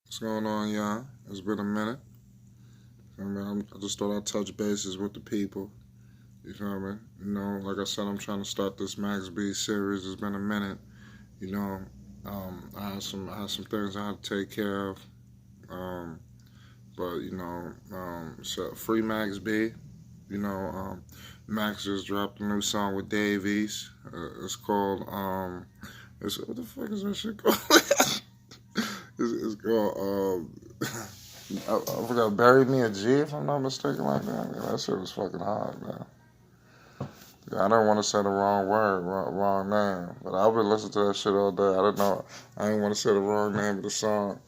What's going on, y'all? It's been a minute. I just thought I'd touch bases with the people. You feel me? Like I said, I'm trying to start this Max B series. It's been a minute. You know, I had some things I had to take care of. Um, so free Max B. You know, Max just dropped a new song with Dave East. It's called what the fuck is that shit called? It's called I forgot, Bury Me a G, if I'm not mistaken, like that. Yeah, that shit was fucking hard, man. Yeah, I don't want to say the wrong word, wrong name, but I've been listening to that shit all day. I don't know. I didn't want to say the wrong name of the song.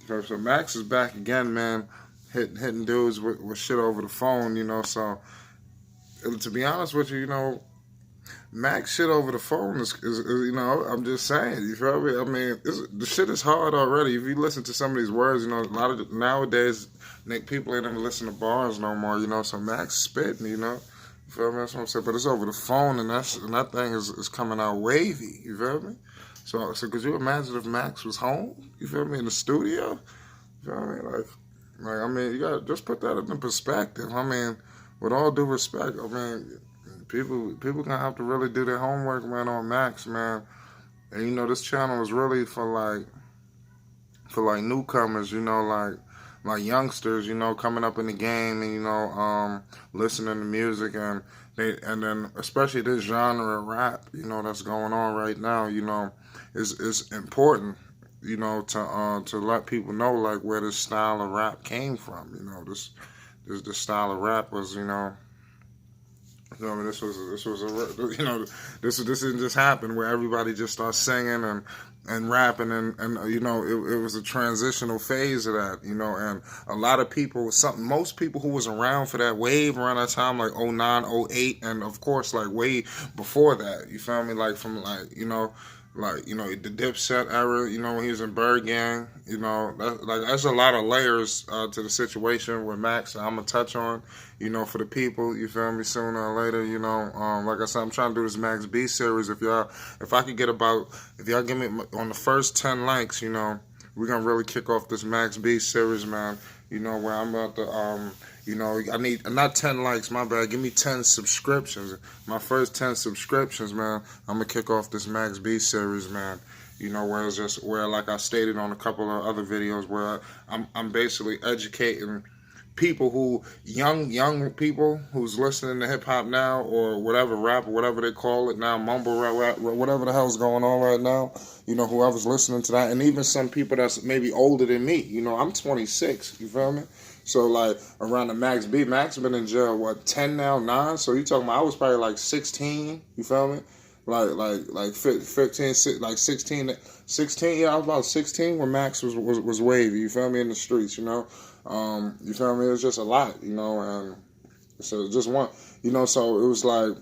So Max is back again, man, hitting dudes with shit over the phone, So, to be honest with you, Max shit over the phone is, I'm just saying, you feel me? I mean, the shit is hard already. If you listen to some of these words, a lot of nowadays, people ain't even listen to bars no more, So Max spitting, You feel me? That's what I'm saying. But it's over the phone, and that thing is coming out wavy. You feel me? So could you imagine if Max was home? You feel me? In the studio? You feel me? I mean, you got to just put that in perspective. I mean, with all due respect, I mean, people gonna have to really do their homework, man, on Max, man. And this channel is really for newcomers, like youngsters, coming up in the game and listening to music and then especially this genre of rap, that's going on right now, is important, to let people know like where this style of rap came from, this style of rap was, I mean, this didn't just happen where everybody just starts singing and rapping and it was a transitional phase of that, and a lot of people, most people who was around for that wave around that time, like '09, '08, and of course like way before that, you feel me, like from the Dipset era, when he was in Bird Gang, that's a lot of layers to the situation with Max. I'm gonna touch on, for the people, you feel me, sooner or later, like I said, I'm trying to do this Max B series. If I could get if y'all give me on the first 10 likes, we're gonna really kick off this Max B series, man. Where I'm about to I need not 10 likes, my bad. Give me 10 subscriptions. My first 10 subscriptions, man. I'm gonna kick off this Max B series, man. Where it's just where, like I stated on a couple of other videos, where I'm basically educating people young people who's listening to hip hop now, or whatever rap or whatever they call it now, mumble rap, whatever the hell's going on right now. Whoever's listening to that, and even some people that's maybe older than me. I'm 26. You feel me? So like around the Max B, Max been in jail 10 now, 9. So you talking about I was probably like 16. You feel me? Like 15, like 16, 16. Yeah, I was about 16 when Max was wavy. You feel me, in the streets? You feel me? It was just a lot, and so just one, so it was like,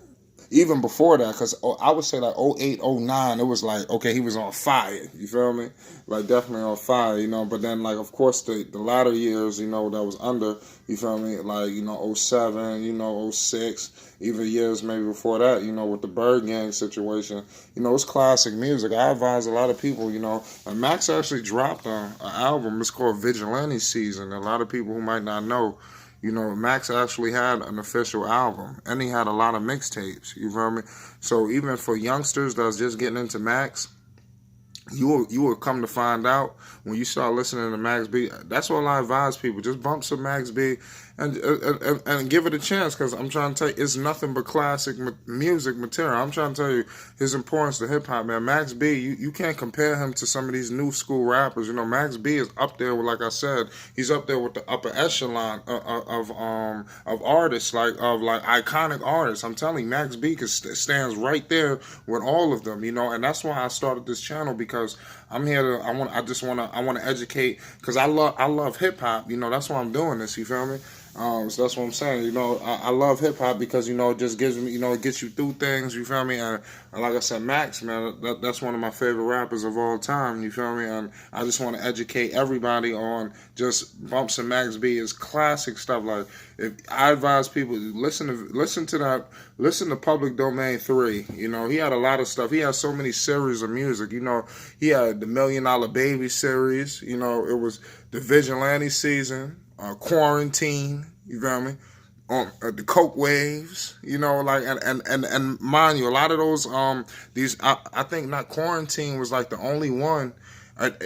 even before that, because I would say like '08, '09, it was like, okay, he was on fire, you feel me? Like definitely on fire, but then like, of course, the latter years, that was under, you feel me? Like, '07, '06, even years maybe before that, with the Bird Gang situation, it's classic music. I advise a lot of people, and Max actually dropped an album, it's called Vigilante Season. A lot of people who might not know, Max actually had an official album, and he had a lot of mixtapes. You feel me? So even for youngsters that's just getting into Max, you will come to find out when you start listening to Max B. That's what I advise people: just bump some Max B and give it a chance. Because I'm trying to tell you, it's nothing but classic music material. I'm trying to tell you his importance to hip hop, man. Max B, you can't compare him to some of these new school rappers. Max B is up there with, like I said, he's up there with the upper echelon of artists, like iconic artists. I'm telling you, Max B stands right there with all of them. And that's why I started this channel, because I'm here to I want to educate, because I love hip hop. That's why I'm doing this. You feel me? So that's what I'm saying. I love hip hop because it just gives me, it gets you through things. You feel me? And like I said, Max, man, that's one of my favorite rappers of all time. You feel me? And I just want to educate everybody on just bumps and Max B is classic stuff. Like, if I advise people listen to Public Domain 3. He had a lot of stuff. He had so many series of music. He had the Million Dollar Baby series. You know, it was the Vigilante season, Quarantine. You feel me? On the Coke waves, you know, like and mind you, a lot of those these I think not Quarantine was like the only one that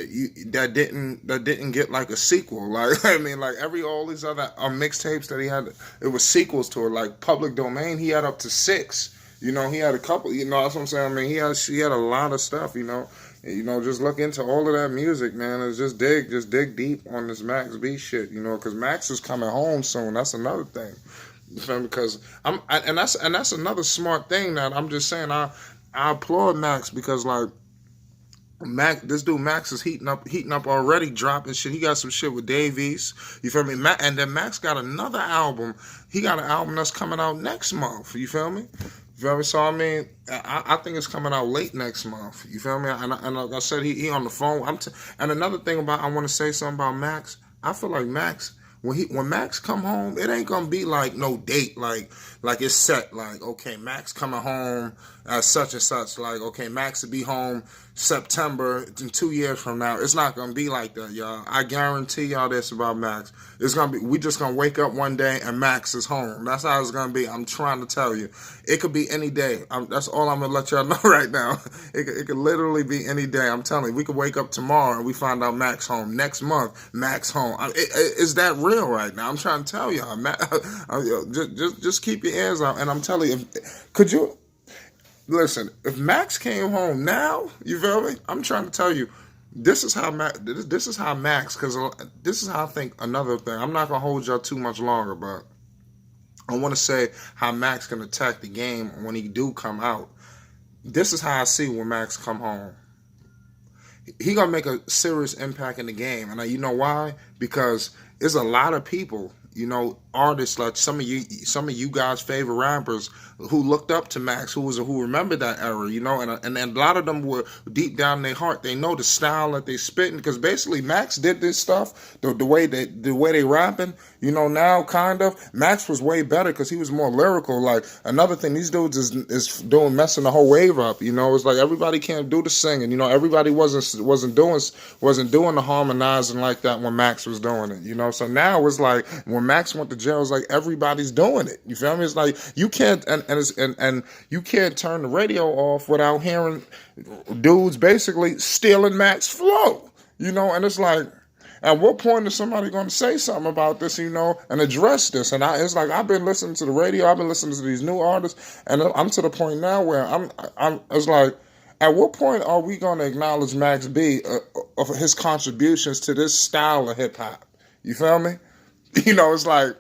didn't get like a sequel. Like I mean, like all these other mixtapes that he had, it was sequels to it. Like Public Domain, he had up to 6. You know, he had a couple. You know, that's what I'm saying. I mean, he had a lot of stuff. You know, just look into all of that music, man. It's just dig deep on this Max B shit. You know, because Max is coming home soon. That's another thing. You feel me? Because that's another smart thing that I'm just saying. I applaud Max because like this dude Max is heating up already, dropping shit. He got some shit with Dave East. You feel me? And then Max got another album. He got an album that's coming out next month. You feel me? So I mean, I think it's coming out late next month. You feel me? And like I said, he on the phone. And another thing I want to say something about Max. I feel like Max, when Max come home, it ain't gonna be like no date, like it's set. Like okay, Max coming home at such and such. Like okay, Max will be home September in 2 years from now. It's not gonna be like that, y'all. I guarantee y'all this about Max. It's gonna be, we just gonna wake up one day and Max is home. That's how it's gonna be. I'm trying to tell you. It could be any day. That's all I'm gonna let y'all know right now. It could literally be any day. I'm telling you. We could wake up tomorrow and we find out Max home. Next month, Max home. Is that real right now? I'm trying to tell y'all. Just keep your ears out. And I'm telling you, could you listen? If Max came home now, you feel me? I'm trying to tell you. This is how Max. Because this is how I think. Another thing. I'm not gonna hold y'all too much longer, but I want to say how Max can attack the game when he do come out. This is how I see when Max come home. He gonna make a serious impact in the game, and you know why? Because there's a lot of people, you know, artists like some of you guys' favorite rappers who looked up to Max, who remembered that era, you know, and a lot of them were deep down in their heart. They know the style that they spitting because basically Max did this stuff the way they rapping, you know. Now kind of Max was way better because he was more lyrical. Like another thing, these dudes is doing messing the whole wave up, you know. It's like everybody can't do the singing, you know. Everybody wasn't doing the harmonizing like that when Max was doing it, you know. So now it's like when Max went to jail, it's like everybody's doing it. You feel me? It's like you can't and you can't turn the radio off without hearing dudes basically stealing Max flow. You know, and it's like, at what point is somebody going to say something about this, you know, and address this? And it's like I've been listening to the radio, I've been listening to these new artists, and I'm to the point now where it's like, at what point are we going to acknowledge Max B of his contributions to this style of hip hop? You feel me? You know, it's like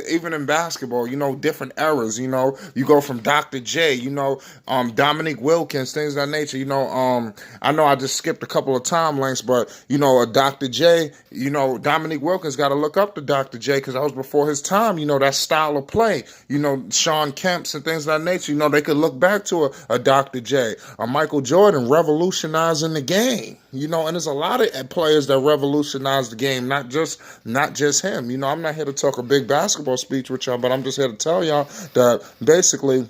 even in basketball, you know, different eras, you know, you go from Dr. J, you know, Dominique Wilkins, things of that nature, you know, I know I just skipped a couple of time lengths, but, you know, Dr. J, you know, Dominique Wilkins, got to look up to Dr. J because that was before his time, you know, that style of play, you know, Sean Kemp's and things of that nature, you know, they could look back to a Dr. J, a Michael Jordan revolutionizing the game, you know, and there's a lot of players that revolutionized the game, not just him, you know. I'm not here to talk a big basketball speech with y'all, but I'm just here to tell y'all that basically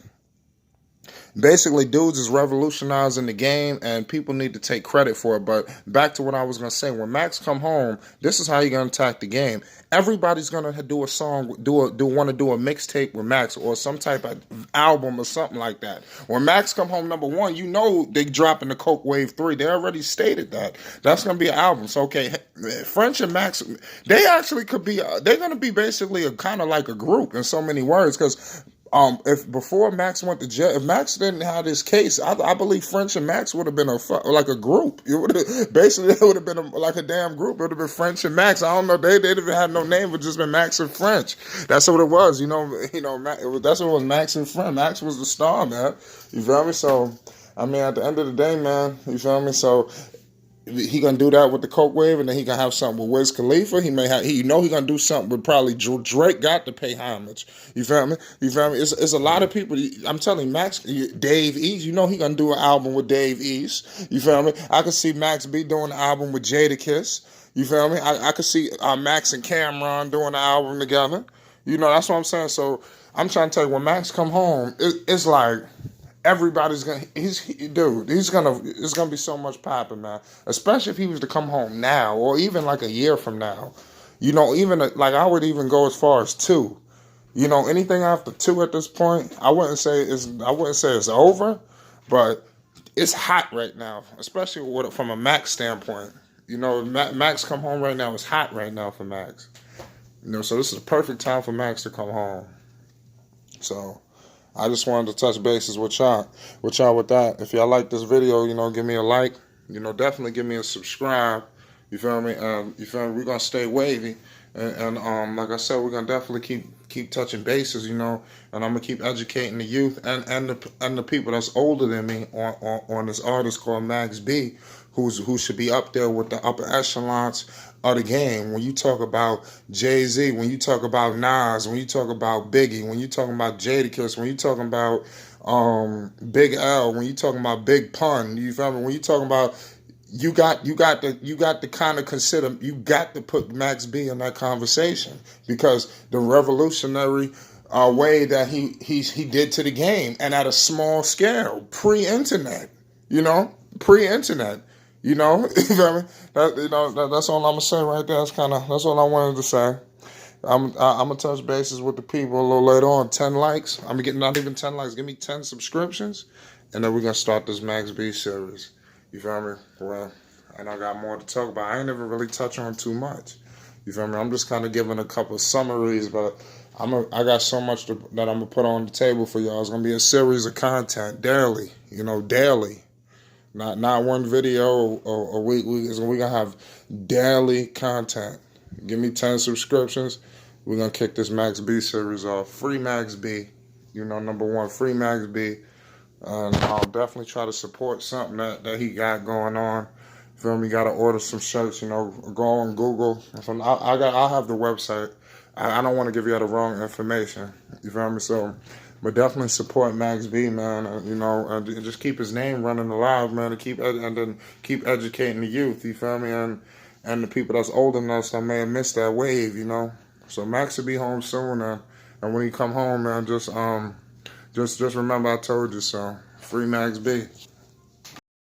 dudes is revolutionizing the game and people need to take credit for it. But back to what I was going to say, when Max come home, this is how you're going to attack the game. Everybody's going to do a song, want to do a mixtape with Max or some type of album or something like that. When Max come home, number one, you know they dropping the Coke Wave 3. They already stated that. That's going to be an album. So, okay, French and Max, they actually could be, they're going to be basically a kind of like a group in so many words because if before Max went to jail, if Max didn't have this case, I believe French and Max would have been like a group. It would have basically been like a damn group. It would have been French and Max. I don't know. They didn't have no name. It would just been Max and French. That's what it was. You know. That's what it was. Max and French. Max was the star, man. You feel me? So, I mean, at the end of the day, man, you feel me? So, he gonna do that with the Coke Wave, and then he gonna have something with Wiz Khalifa. He gonna do something with probably Drake. Got to pay homage. You feel me? It's a lot of people. I'm telling you, Max, Dave East. You know he gonna do an album with Dave East. You feel me? I could see Max B doing an album with Jadakiss. You feel me? I could see Max and Cameron doing an album together. You know, that's what I'm saying. So I'm trying to tell you, when Max come home, it's like everybody's gonna it's gonna be so much popping, man. Especially if he was to come home now, or even like a year from now. Even like I would even go as far as 2. Anything after 2 at this point, I wouldn't say it's over, but it's hot right now, especially from a Max standpoint. Max come home right now. It's hot right now for Max. So this is the perfect time for Max to come home. So I just wanted to touch bases with y'all with that. If y'all like this video, give me a like. Definitely give me a subscribe. You feel me? We're gonna stay wavy, and like I said, we're gonna definitely keep touching bases. And I'm gonna keep educating the youth and the people that's older than me on this artist called Max B, who should be up there with the upper echelons of the game. When you talk about Jay-Z, when you talk about Nas, when you talk about Biggie, when you talking about Jadakiss, when you talking about Big L, when you talking about Big Pun, you feel me? When you talking about you got to kind of consider, you got to put Max B in that conversation, because the revolutionary way that he did to the game, and at a small scale, pre-internet. You feel me? That's all I'm gonna say right there. That's all I wanted to say. I'm gonna touch bases with the people a little later on. 10 likes. I'm getting not even 10 likes. Give me 10 subscriptions, and then we're gonna start this Max B series. You feel me? Well, and I got more to talk about. I ain't never really touch on too much. You feel me? I'm just kind of giving a couple of summaries, but I got so much that I'm gonna put on the table for y'all. It's gonna be a series of content daily. Daily. Not one video a week. We're gonna have daily content. Give me 10 subscriptions. We're gonna kick this Max B series off. Free Max B. Number 1, free Max B. And I'll definitely try to support something that he got going on. Feel me? Got to order some shirts. Go on Google. I'll have the website. I don't want to give you the wrong information. You feel me? So, but definitely support Max B, man. And just keep his name running alive, man. And then keep educating the youth. You feel me? And the people that's older than us that may have missed that wave. So Max will be home soon, and when he come home, man, just remember I told you so. Free Max B.